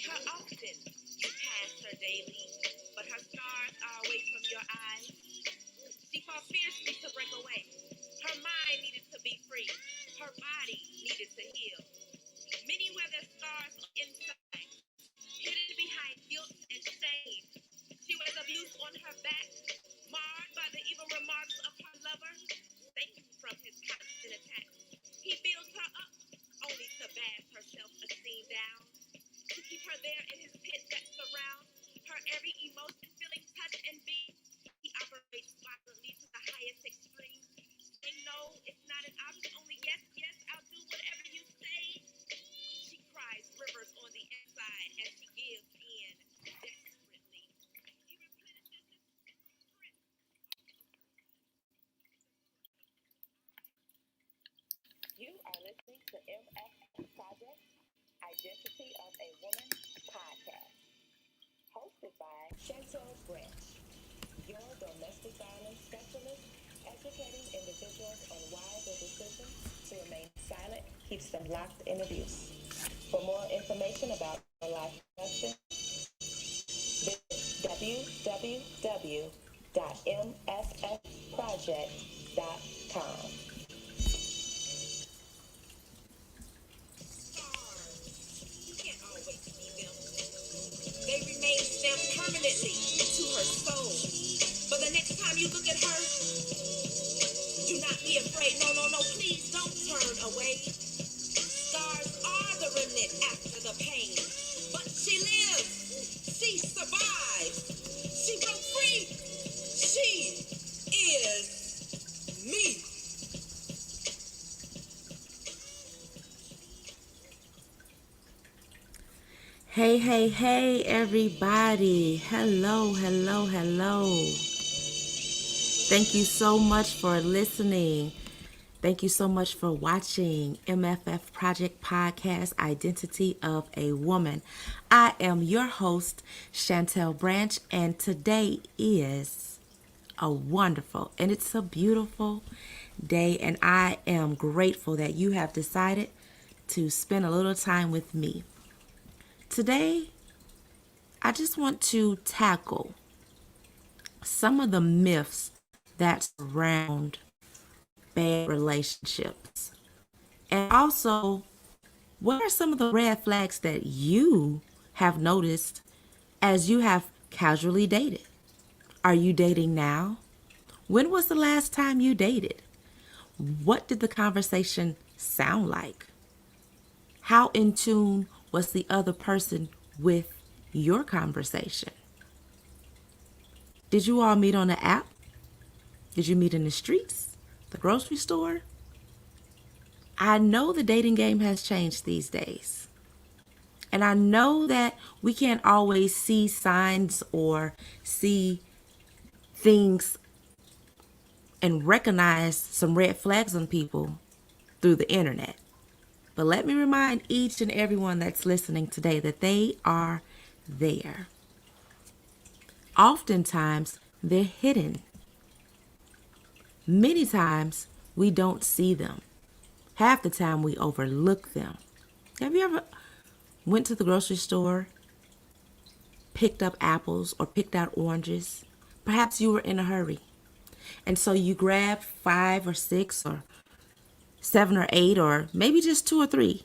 Her often you pass her daily, but her stars are away from your eyes. She fought fiercely to break away. Her mind needed to be free. Her body needed to heal. Many wear their scars inside, hidden behind guilt and shame. She wears abuse on her back, marred by the evil remarks of her lover, safe from his constant attacks. He builds her up, only to bash her self-esteem down, to keep her there in his pit that surrounds her every emotion, feeling, touch, and being. He operates violently to the highest extreme, saying no, it's not an option, only yes, yes, I'll do whatever you say. She cries rivers on the inside as she gives in desperately. He replenishes his strength. You are listening to MFF Project, Identity of a Woman podcast, hosted by Chantel Branch, your domestic violence specialist, educating individuals on why their decision to remain silent keeps them locked in abuse. For more information about our live production, visit www.mffproject.com. You can't always see them. They remain stamped permanently into her soul. But the next time you look at her, do not be afraid. No, no, no, please don't turn away. Scars are the remnant after the pain. But she lives. She survives. She broke free. She is me. Hey, hey, hey, everybody. Hello, hello, hello. Thank you so much for listening. Thank you so much for watching MFF Project Podcast, Identity of a Woman. I am your host, Chantel Branch, and today is a wonderful and it's a beautiful day, and I am grateful that you have decided to spend a little time with me. Today, I just want to tackle some of the myths that surround bad relationships. And also, what are some of the red flags that you have noticed as you have casually dated? Are you dating now? When was the last time you dated? What did the conversation sound like? How in tune was the other person with your conversation? Did you all meet on the app? Did you meet in the streets? The grocery store? I know the dating game has changed these days. And I know that we can't always see signs or see things and recognize some red flags on people through the internet. But let me remind each and everyone that's listening today that they are there. Oftentimes, they're hidden. Many times, we don't see them. Half the time, we overlook them. Have you ever went to the grocery store, picked up apples or picked out oranges? Perhaps you were in a hurry. And so you grabbed 5 or 6 or 7 or 8 or maybe just 2 or 3.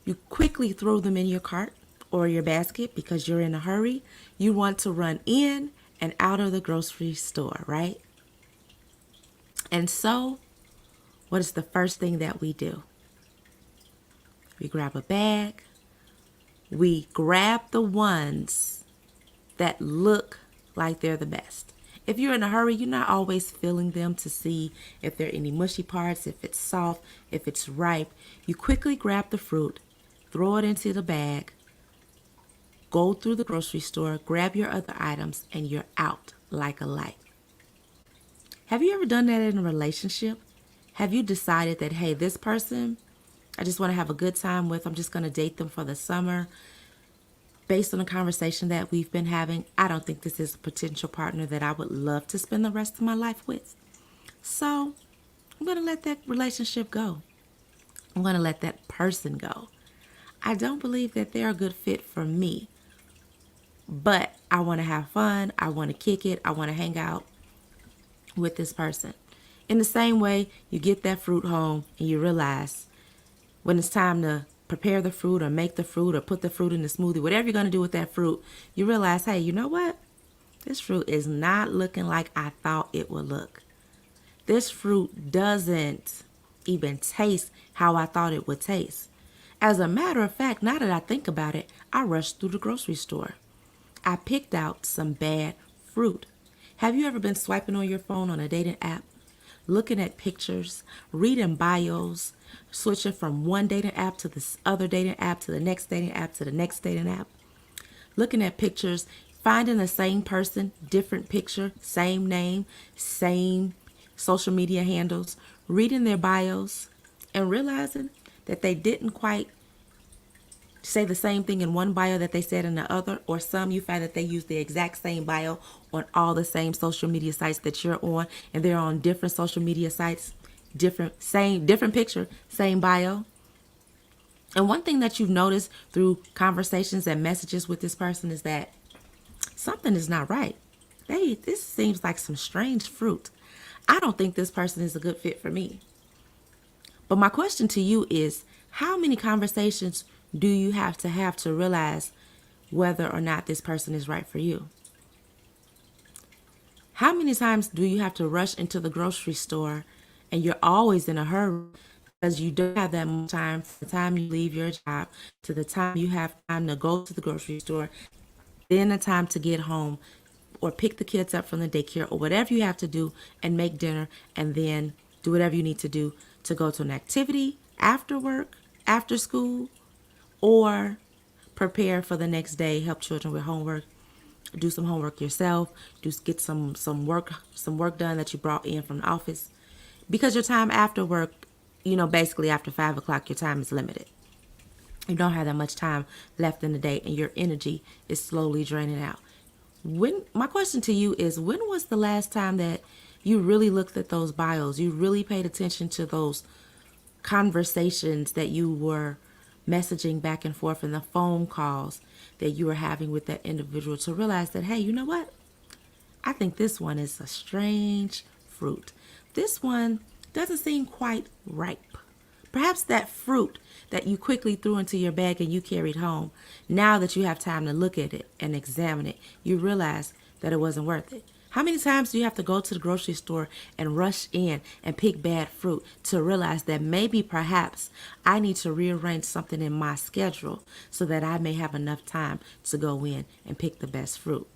You quickly throw them in your cart or your basket because you're in a hurry. You want to run in and out of the grocery store, right? And so, what is the first thing that we do? We grab a bag. We grab the ones that look like they're the best. If you're in a hurry, you're not always feeling them to see if there are any mushy parts, if it's soft, if it's ripe. You quickly grab the fruit, throw it into the bag, go through the grocery store, grab your other items, and you're out like a light. Have you ever done that in a relationship? Have you decided that, hey, this person, I just want to have a good time with. I'm just going to date them for the summer. Based on the conversation that we've been having, I don't think this is a potential partner that I would love to spend the rest of my life with. So I'm going to let that relationship go. I'm going to let that person go. I don't believe that they're a good fit for me. But I want to have fun. I want to kick it. I want to hang out with this person. In the same way, you get that fruit home and you realize when it's time to prepare the fruit or make the fruit or put the fruit in the smoothie, whatever you're going to do with that fruit, you realize, hey, you know what? This fruit is not looking like I thought it would look. This fruit doesn't even taste how I thought it would taste. As a matter of fact, now that I think about it, I rushed through the grocery store. I picked out some bad fruit. Have you ever been swiping on your phone on a dating app, looking at pictures, reading bios, switching from one dating app to this other dating app to the next dating app to the next dating app, looking at pictures, finding the same person, different picture, same name, same social media handles, reading their bios, and realizing that they didn't quite say the same thing in one bio that they said in the other, or some you find that they use the exact same bio on all the same social media sites that you're on, and they're on different social media sites, different picture, same bio. And one thing that you've noticed through conversations and messages with this person is that something is not right. This seems like some strange fruit. I don't think this person is a good fit for me. But my question to you is, how many conversations do you have to realize whether or not this person is right for you? How many times do you have to rush into the grocery store and you're always in a hurry because you don't have that much time from the time you leave your job to the time you have time to go to the grocery store, then the time to get home or pick the kids up from the daycare or whatever you have to do and make dinner and then do whatever you need to do to go to an activity after work, after school, or prepare for the next day, help children with homework, do some homework yourself, get some work done that you brought in from the office. Because your time after work, basically after 5 o'clock, your time is limited. You don't have that much time left in the day and your energy is slowly draining out. My question to you is, when was the last time that you really looked at those bios? You really paid attention to those conversations that you were messaging back and forth and the phone calls that you were having with that individual to realize that, hey, you know what? I think this one is a strange fruit. This one doesn't seem quite ripe. Perhaps that fruit that you quickly threw into your bag and you carried home, now that you have time to look at it and examine it, you realize that it wasn't worth it. How many times do you have to go to the grocery store and rush in and pick bad fruit to realize that maybe perhaps I need to rearrange something in my schedule so that I may have enough time to go in and pick the best fruit?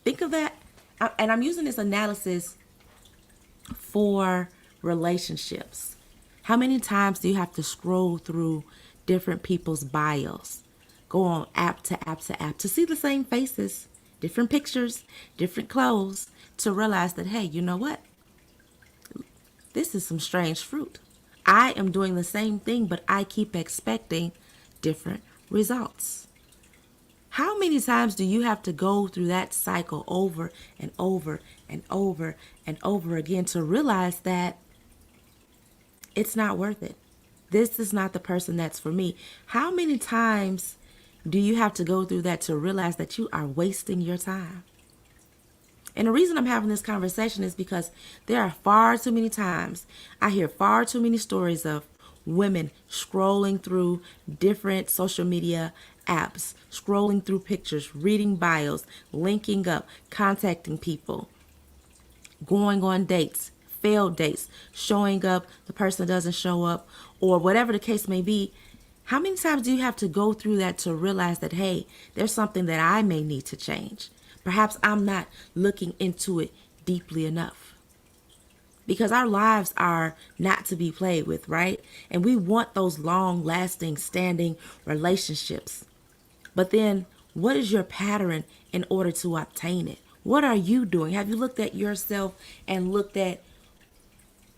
Think of that. And I'm using this analysis for relationships. How many times do you have to scroll through different people's bios? Go on app to app to app to see the same faces, different pictures, different clothes, to realize that, hey, you know what? This is some strange fruit. I am doing the same thing, but I keep expecting different results. How many times do you have to go through that cycle over and over and over and over again to realize that it's not worth it? This is not the person that's for me. How many times do you have to go through that to realize that you are wasting your time? And the reason I'm having this conversation is because there are far too many times I hear far too many stories of women scrolling through different social media apps, scrolling through pictures, reading bios, linking up, contacting people, going on dates, failed dates, showing up, the person doesn't show up, or whatever the case may be. How many times do you have to go through that to realize that, hey, there's something that I may need to change? Perhaps I'm not looking into it deeply enough. Because our lives are not to be played with, right? And we want those long-lasting, standing relationships. But then, what is your pattern in order to obtain it? What are you doing? Have you looked at yourself and looked at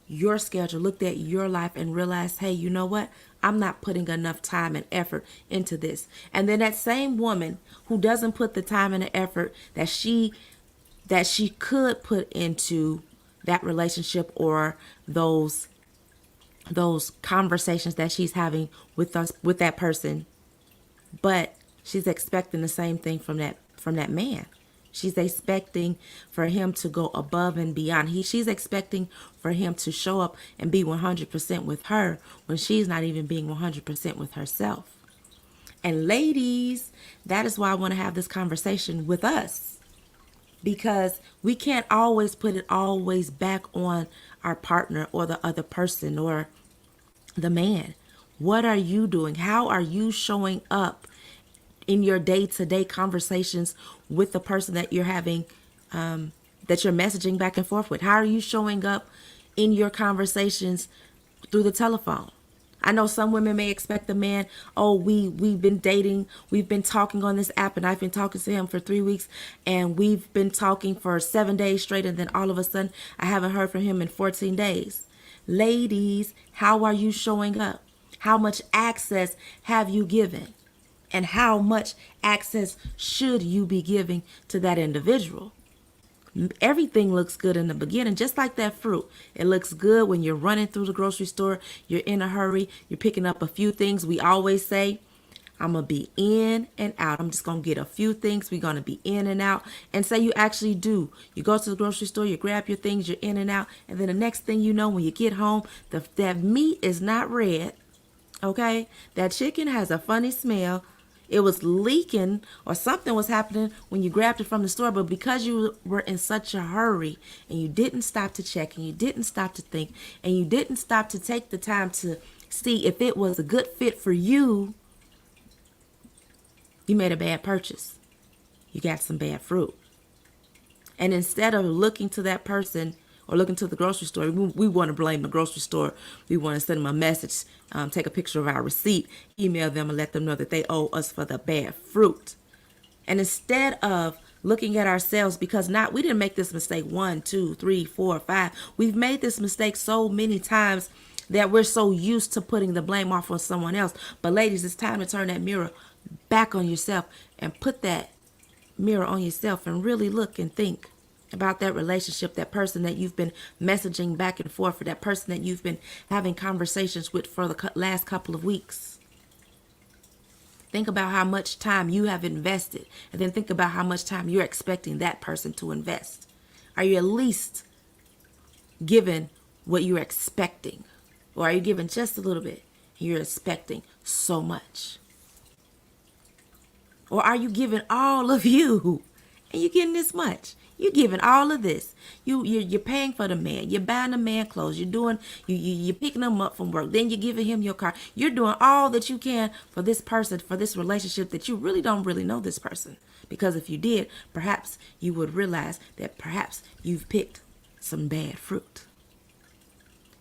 your schedule, looked at your life and realized, hey, you know what? I'm not putting enough time and effort into this. And then that same woman who doesn't put the time and the effort that she could put into that relationship or those conversations that she's having with that person, but she's expecting the same thing from that man. She's expecting for him to go above and beyond. She's expecting for him to show up and be 100% with her when she's not even being 100% with herself. And ladies, that is why I want to have this conversation with us, because we can't always put it always back on our partner or the other person or the man. What are you doing? How are you showing up in your day-to-day conversations with the person that you're having, that you're messaging back and forth with? How are you showing up in your conversations through the telephone? I know some women may expect the man, oh, we've been dating, we've been talking on this app, and I've been talking to him for 3 weeks, and we've been talking for 7 days straight, and then all of a sudden I haven't heard from him in 14 days. Ladies, how are you showing up? How much access have you given? And how much access should you be giving to that individual? Everything looks good in the beginning, just like that fruit. It looks good when you're running through the grocery store, you're in a hurry, you're picking up a few things. We always say, I'm going to be in and out. I'm just going to get a few things. We're going to be in and out. And say you actually do. You go to the grocery store, you grab your things, you're in and out. And then the next thing you know, when you get home, that meat is not red. Okay? That chicken has a funny smell. It was leaking or something was happening when you grabbed it from the store, but because you were in such a hurry and you didn't stop to check and you didn't stop to think and you didn't stop to take the time to see if it was a good fit for you, you made a bad purchase. You got some bad fruit. And instead of looking to that person or looking to the grocery store, we want to blame the grocery store. We want to send them a message, take a picture of our receipt, email them and let them know that they owe us for the bad fruit. And instead of looking at ourselves, because we didn't make this mistake 1, 2, 3, 4, 5. We've made this mistake so many times that we're so used to putting the blame off on someone else. But ladies, it's time to turn that mirror back on yourself and put that mirror on yourself and really look and think about that relationship, that person that you've been messaging back and forth, or that person that you've been having conversations with for the last couple of weeks. Think about how much time you have invested, and then think about how much time you're expecting that person to invest. Are you at least giving what you're expecting? Or are you giving just a little bit and you're expecting so much? Or are you giving all of you and you're getting this much? You're giving all of this. You're paying for the man. You're buying the man clothes. You're picking him up from work. Then you're giving him your car. You're doing all that you can for this person, for this relationship that you really don't really know this person. Because if you did, perhaps you would realize that perhaps you've picked some bad fruit.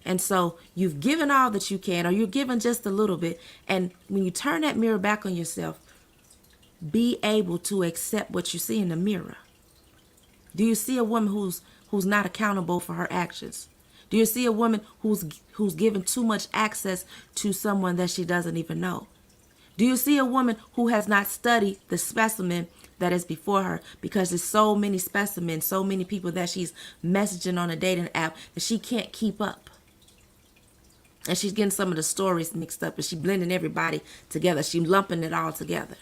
And so you've given all that you can, or you're giving just a little bit. And when you turn that mirror back on yourself, be able to accept what you see in the mirror. Do you see a woman who's not accountable for her actions? Do you see a woman who's given too much access to someone that she doesn't even know? Do you see a woman who has not studied the specimen that is before her, because there's so many specimens, so many people that she's messaging on a dating app that she can't keep up? And she's getting some of the stories mixed up, and she's blending everybody together. She's lumping it all together.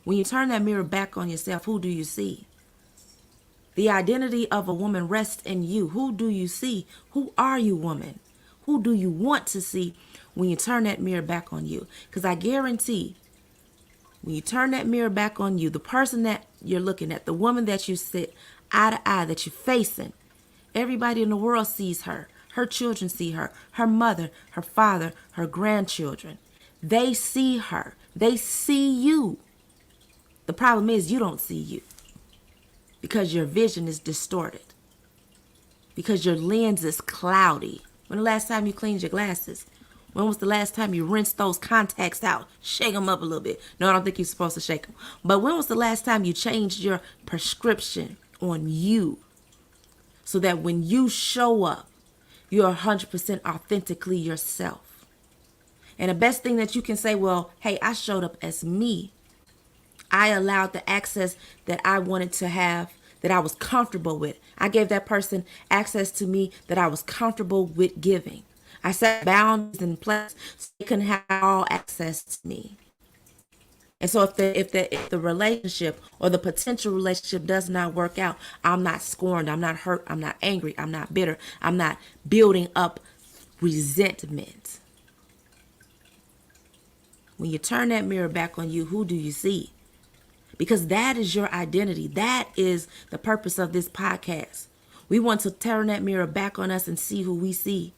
When you turn that mirror back on yourself, who do you see? The identity of a woman rests in you. Who do you see? Who are you, woman? Who do you want to see when you turn that mirror back on you? Because I guarantee when you turn that mirror back on you, the person that you're looking at, the woman that you sit eye to eye, that you're facing, everybody in the world sees her. Her children see her. Her mother, her father, her grandchildren. They see her. They see you. The problem is you don't see you. Because your vision is distorted. Because your lens is cloudy. When the last time you cleaned your glasses? When was the last time you rinsed those contacts out? Shake them up a little bit. No, I don't think you're supposed to shake them. But when was the last time you changed your prescription on you? So that when you show up, you're 100% authentically yourself. And the best thing that you can say, well, hey, I showed up as me. I allowed the access that I wanted to have, that I was comfortable with. I gave that person access to me that I was comfortable with giving. I set boundaries in place so they couldn't have all access to me. And so if the relationship or the potential relationship does not work out, I'm not scorned, I'm not hurt, I'm not angry, I'm not bitter, I'm not building up resentment. When you turn that mirror back on you, who do you see? Because that is your identity. That is the purpose of this podcast. We want to turn that mirror back on us and see who we see.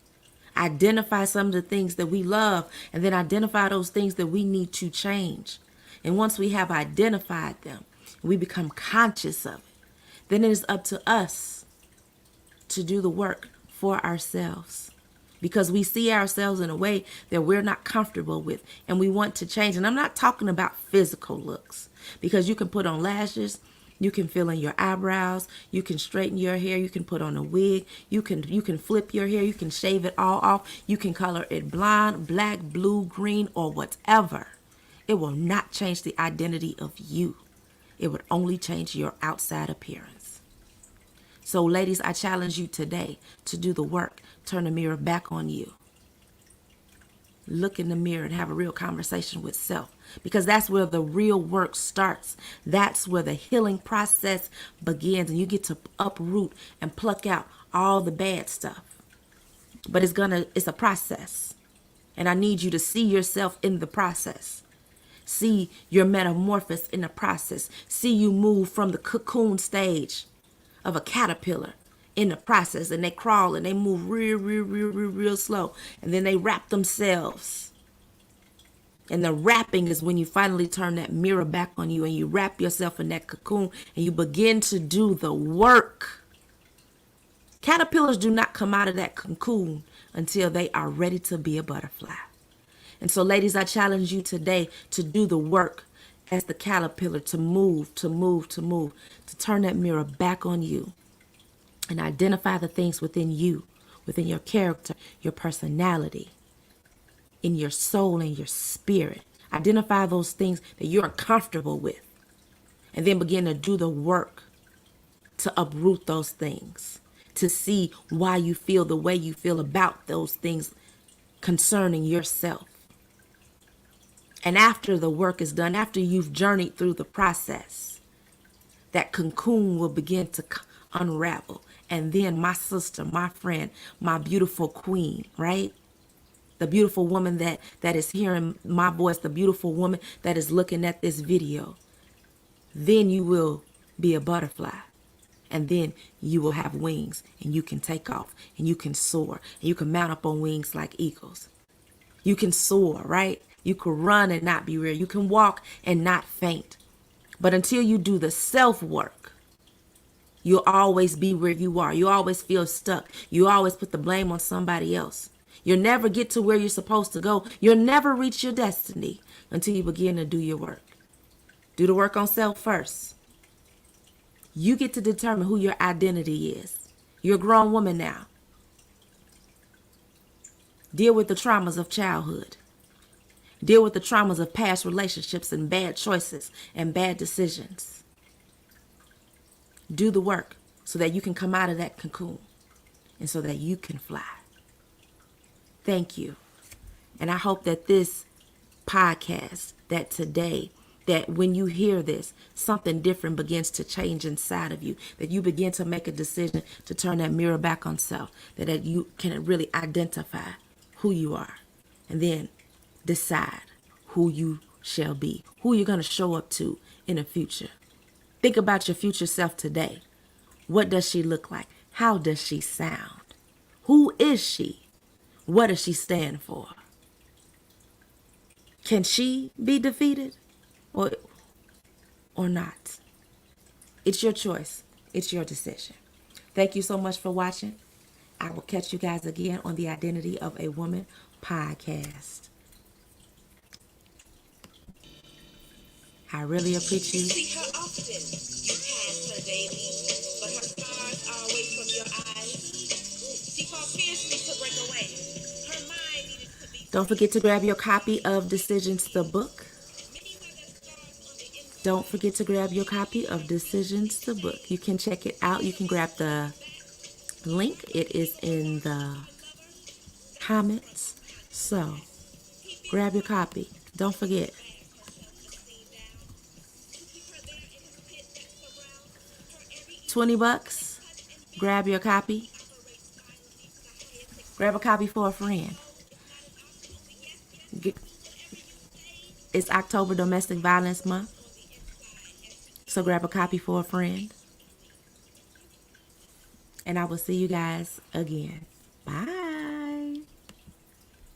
Identify some of the things that we love, and then identify those things that we need to change. And once we have identified them, we become conscious of it, then it is up to us to do the work for ourselves. Because we see ourselves in a way that we're not comfortable with and we want to change. And I'm not talking about physical looks, because you can put on lashes, you can fill in your eyebrows, you can straighten your hair, you can put on a wig, you can flip your hair, you can shave it all off, you can color it blonde, black, blue, green, or whatever. It will not change the identity of you. It would only change your outside appearance. So ladies, I challenge you today to do the work. Turn the mirror back on you. Look in the mirror and have a real conversation with self, because that's where the real work starts. That's where the healing process begins, and you get to uproot and pluck out all the bad stuff. But it's a process, and I need you to see yourself in the process. See your metamorphosis in the process. See you move from the cocoon stage of a caterpillar in the process, and they crawl and they move real slow, and then they wrap themselves. And the wrapping is when you finally turn that mirror back on you and you wrap yourself in that cocoon and you begin to do the work. Caterpillars do not come out of that cocoon until they are ready to be a butterfly. And so ladies, I challenge you today to do the work as the caterpillar, to move, to turn that mirror back on you and identify the things within you, within your character, your personality, in your soul and your spirit. Identify those things that you're uncomfortable with, and then begin to do the work to uproot those things, to see why you feel the way you feel about those things concerning yourself. And after the work is done, after you've journeyed through the process, that cocoon will begin to unravel. And then my sister, my friend, my beautiful queen, right? The beautiful woman that is hearing my voice, the beautiful woman that is looking at this video, then you will be a butterfly. And then you will have wings, and you can take off, and you can soar, and you can mount up on wings like eagles. You can soar, right? You can run and not be weary. You can walk and not faint. But until you do the self-work, you'll always be where you are. You always feel stuck. You always put the blame on somebody else. You'll never get to where you're supposed to go. You'll never reach your destiny until you begin to do your work. Do the work on self first. You get to determine who your identity is. You're a grown woman now. Deal with the traumas of childhood. Deal with the traumas of past relationships and bad choices and bad decisions. Do the work so that you can come out of that cocoon and so that you can fly. Thank you. And I hope that this podcast, that today, that when you hear this, something different begins to change inside of you, that you begin to make a decision to turn that mirror back on self, that you can really identify who you are, and then decide who you shall be, who you're going to show up to in the future. Think about your future self today. What does she look like? How does she sound? Who is she? What does she stand for? Can she be defeated or not? It's your choice. It's your decision. Thank you so much for watching. I will catch you guys again on the Identity of a Woman podcast. I really appreciate you. See her often. You pass her daily, but her scars are away from your eyes. She fought fiercely to break away. Her mind needed to be. Don't forget to grab your copy of Decisions the Book. Don't forget to grab your copy of Decisions the Book. You can check it out. You can grab the link. It is in the comments. So, grab your copy. Don't forget. 20 bucks. Grab your copy. Grab a copy for a friend. It's October Domestic Violence Month. So grab a copy for a friend. And I will see you guys again. Bye.